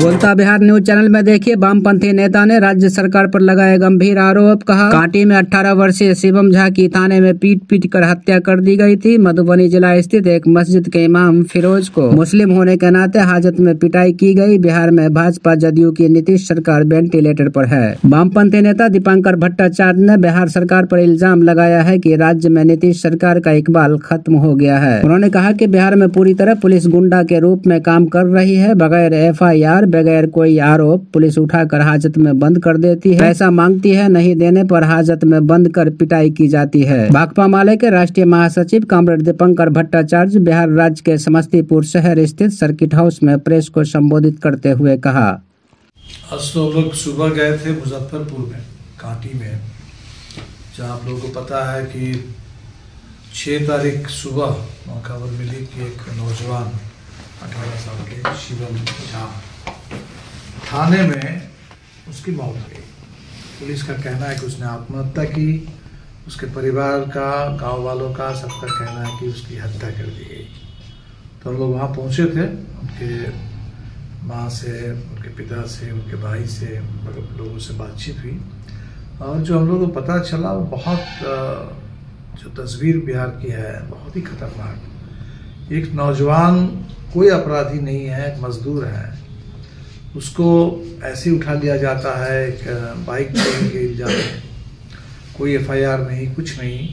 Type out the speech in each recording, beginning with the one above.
बोलता Bihar news channel में देखिए, वामपंथी नेता ने राज्य सरकार पर लगाया गंभीर आरोप। कहा, कांटी में 18 वर्षीय शिवम झा की थाने में पीट कर हत्या कर दी गई थी। मधुबनी जिला स्थित एक मस्जिद के इमाम फिरोज को मुस्लिम होने के नाते हाजत में पिटाई की गई। बिहार में भाजपा जदयू की नीतीश सरकार वेंटिलेटर पर है। वामपंथी नेता दीपांकर भट्टाचार्य ने बिहार सरकार पर इल्जाम लगाया है कि राज्य में नीतीश सरकार का इकबाल खत्म हो गया है। उन्होंने कहा कि बिहार में पूरी तरह पुलिस गुंडा के रूप में काम कर रही है। बगैर FIR, बगैर कोई आरोप पुलिस उठाकर हाजत में बंद कर देती है। पैसा मांगती है, नहीं देने पर हाजत में बंद कर पिटाई की जाती है। भाकपा माले के राष्ट्रीय महासचिव कॉमरेड दीपांकर भट्टाचार्य बिहार राज्य के समस्तीपुर शहर स्थित सर्किट हाउस में प्रेस को संबोधित करते हुए कहा, आज तो लोग सुबह गए थे मुजफ्फरपुर में, कांटी में, जहाँ आप लोगों को पता है कि 6 तारीख सुबह खबर मिली कि एक नौजवान 18 साल के शिवम झा थाने में उसकी मौत हो गई। पुलिस का कहना है कि उसने आत्महत्या की। उसके परिवार का, गांव वालों का, सबका कहना है कि उसकी हत्या कर दी गई। तो हम लोग वहाँ पहुँचे थे। उनके माँ से, उनके पिता से, उनके भाई से, मतलब लोगों से बातचीत हुई और जो हम लोगों को पता चला वो बहुत जो तस्वीर बिहार की है बहुत ही खतरनाक। एक नौजवान, कोई अपराधी नहीं है, एक मजदूर है, उसको ऐसे उठा लिया जाता है एक बाइक के इल्जाम में, कोई FIR नहीं, कुछ नहीं,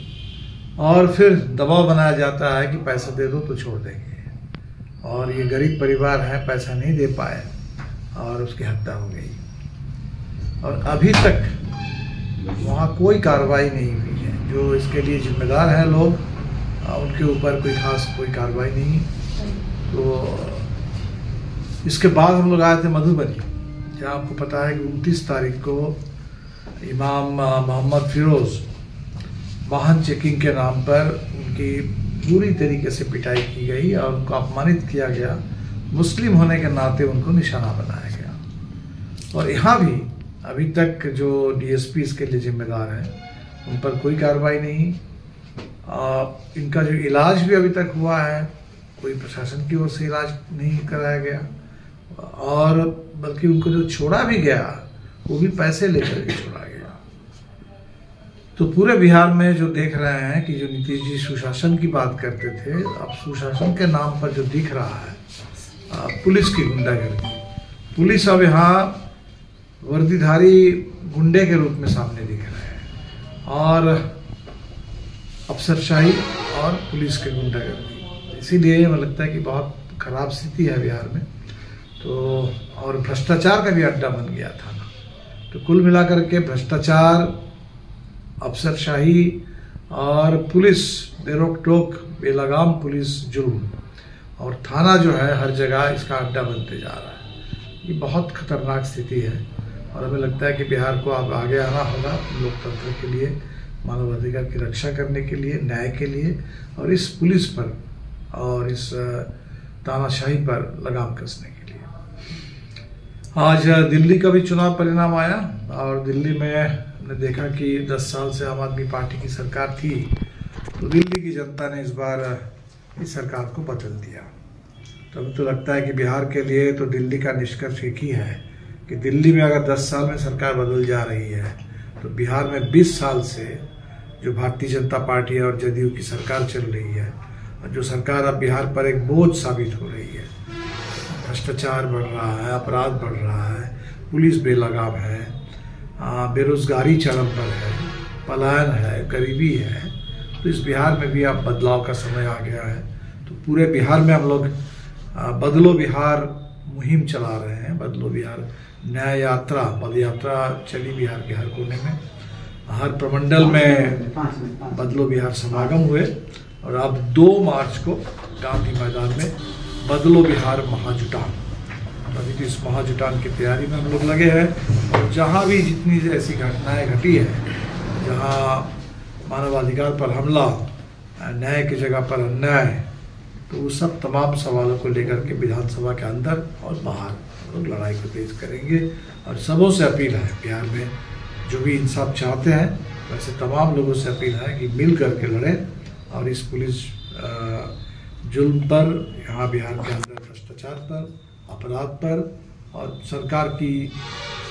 और फिर दबाव बनाया जाता है कि पैसा दे दो तो छोड़ देंगे। और ये गरीब परिवार है, पैसा नहीं दे पाए और उसकी हत्या हो गई। और अभी तक वहाँ कोई कार्रवाई नहीं हुई है। जो इसके लिए जिम्मेदार हैं लोग, उनके ऊपर कोई कार्रवाई नहीं। तो इसके बाद हम लोग आए थे मधुबनी, जहाँ आपको पता है कि 29 तारीख को इमाम मोहम्मद फिरोज वाहन चेकिंग के नाम पर उनकी पूरी तरीके से पिटाई की गई और उनको अपमानित किया गया। मुस्लिम होने के नाते उनको निशाना बनाया गया। और यहाँ भी अभी तक जो DSP इसके लिए जिम्मेदार हैं उन पर कोई कार्रवाई नहीं। इनका जो इलाज भी अभी तक हुआ है, कोई प्रशासन की ओर से इलाज नहीं कराया गया, और बल्कि उनको जो छोड़ा भी गया वो भी पैसे लेकर के छोड़ा गया। तो पूरे बिहार में जो देख रहे हैं कि जो नीतीश जी सुशासन की बात करते थे, अब सुशासन के नाम पर जो दिख रहा है पुलिस की गुंडागर्दी। पुलिस अब यहाँ वर्दीधारी गुंडे के रूप में सामने दिख रहे हैं, और अफसरशाही और पुलिस के गुंडागर्दी। इसीलिए मुझे लगता है कि बहुत खराब स्थिति है बिहार में। तो और भ्रष्टाचार का भी अड्डा बन गया था ना। तो कुल मिलाकर के भ्रष्टाचार, अफसरशाही और पुलिस बेरोक टोक, बेलगाम पुलिस जुर्म, और थाना जो है हर जगह इसका अड्डा बनते जा रहा है। ये बहुत खतरनाक स्थिति है और हमें लगता है कि बिहार को अब आगे आना होगा लोकतंत्र के लिए, मानवाधिकार की रक्षा करने के लिए, न्याय के लिए, और इस पुलिस पर और इस तानाशाही पर लगाम कसने के लिए। आज दिल्ली का भी चुनाव परिणाम आया और दिल्ली में हमने देखा कि 10 साल से आम आदमी पार्टी की सरकार थी, तो दिल्ली की जनता ने इस बार इस सरकार को बदल दिया। तो हमें तो लगता है कि बिहार के लिए तो दिल्ली का निष्कर्ष एक ही है कि दिल्ली में अगर 10 साल में सरकार बदल जा रही है तो बिहार में 20 साल से जो भारतीय जनता पार्टी और जदयू की सरकार चल रही है, और जो सरकार अब बिहार पर एक बोझ साबित हो रही है। भ्रष्टाचार बढ़ रहा है, अपराध बढ़ रहा है, पुलिस बेलगाम है, बेरोजगारी चरम पर है, पलायन है, गरीबी है। तो इस बिहार में भी अब बदलाव का समय आ गया है। तो पूरे बिहार में हम लोग बदलो बिहार मुहिम चला रहे हैं। बदलो बिहार न्याय यात्रा, पद यात्रा चली बिहार के हर कोने में, हर प्रमंडल में बदलो बिहार समागम हुए, और अब 2 मार्च को गांधी मैदान में बदलो बिहार महाजुटान। अभी तो इस महाजुटान की तैयारी में हम लोग लगे हैं, और जहाँ भी जितनी ऐसी घटनाएं घटी है, जहाँ मानवाधिकार पर हमला, न्याय की जगह पर अन्याय, तो वो सब तमाम सवालों को लेकर के विधानसभा के अंदर और बाहर लोग लड़ाई को तेज करेंगे। और सबों से अपील है, बिहार में जो भी इंसाफ चाहते हैं वैसे तमाम लोगों से अपील है कि मिल करके लड़ें और इस पुलिस जुल्म पर, यहाँ बिहार के अंदर भ्रष्टाचार पर, अपराध पर और सरकार की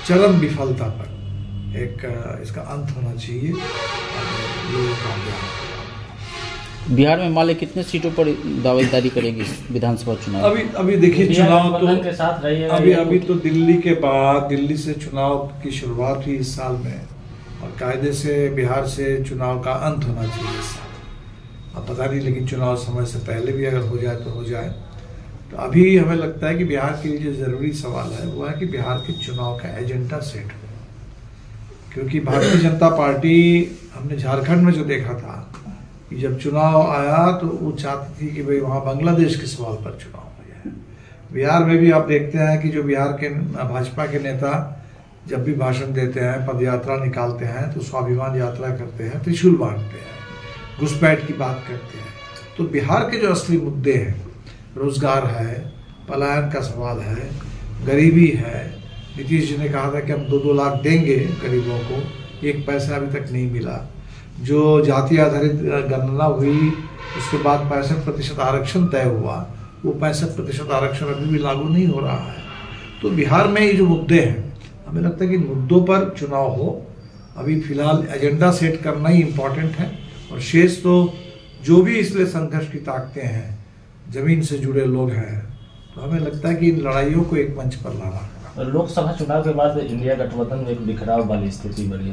चरम विफलता पर एक इसका अंत होना चाहिए और लोगों का आग्रह। बिहार में माले कितने सीटों पर दावेदारी करेगी विधानसभा चुनाव? अभी देखिए चुनाव तो के साथ रहिएगा। अभी तो दिल्ली से चुनाव की शुरुआत हुई इस साल में और कायदे से बिहार से चुनाव का अंत होना चाहिए इस साल। अब पता नहीं, लेकिन चुनाव समय से पहले भी अगर हो जाए तो हो जाए। तो अभी हमें लगता है कि बिहार के लिए जो जरूरी सवाल है वो है कि बिहार के चुनाव का एजेंडा सेट हो, क्योंकि भारतीय जनता पार्टी हमने झारखंड में जो देखा था कि जब चुनाव आया तो वो चाहती थी कि भाई वहाँ बांग्लादेश के सवाल पर चुनाव हो जाए। बिहार में भी आप देखते हैं कि जो बिहार के भाजपा के नेता जब भी भाषण देते हैं, पदयात्रा निकालते हैं तो स्वाभिमान यात्रा करते हैं, त्रिशूल बांटते हैं, घुसपैठ की बात करते हैं। तो बिहार के जो असली मुद्दे हैं, रोजगार है, पलायन का सवाल है, गरीबी है। नीतीश जी ने कहा था कि हम 2-2 लाख देंगे गरीबों को, 1 पैसा अभी तक नहीं मिला। जो जाति आधारित गणना हुई उसके बाद 65% आरक्षण तय हुआ, वो 65% आरक्षण अभी भी लागू नहीं हो रहा है। तो बिहार में ये जो मुद्दे हैं, हमें लगता है कि मुद्दों पर चुनाव हो। अभी फिलहाल एजेंडा सेट करना ही इम्पोर्टेंट है और शेष तो जो भी इसलिए संघर्ष की ताकतें हैं, जमीन से जुड़े लोग हैं, तो हमें लगता है कि इन लड़ाइयों को एक मंच पर लाना है। लोकसभा चुनाव के बाद इंडिया गठबंधन में एक बिखराव वाली स्थिति बनी।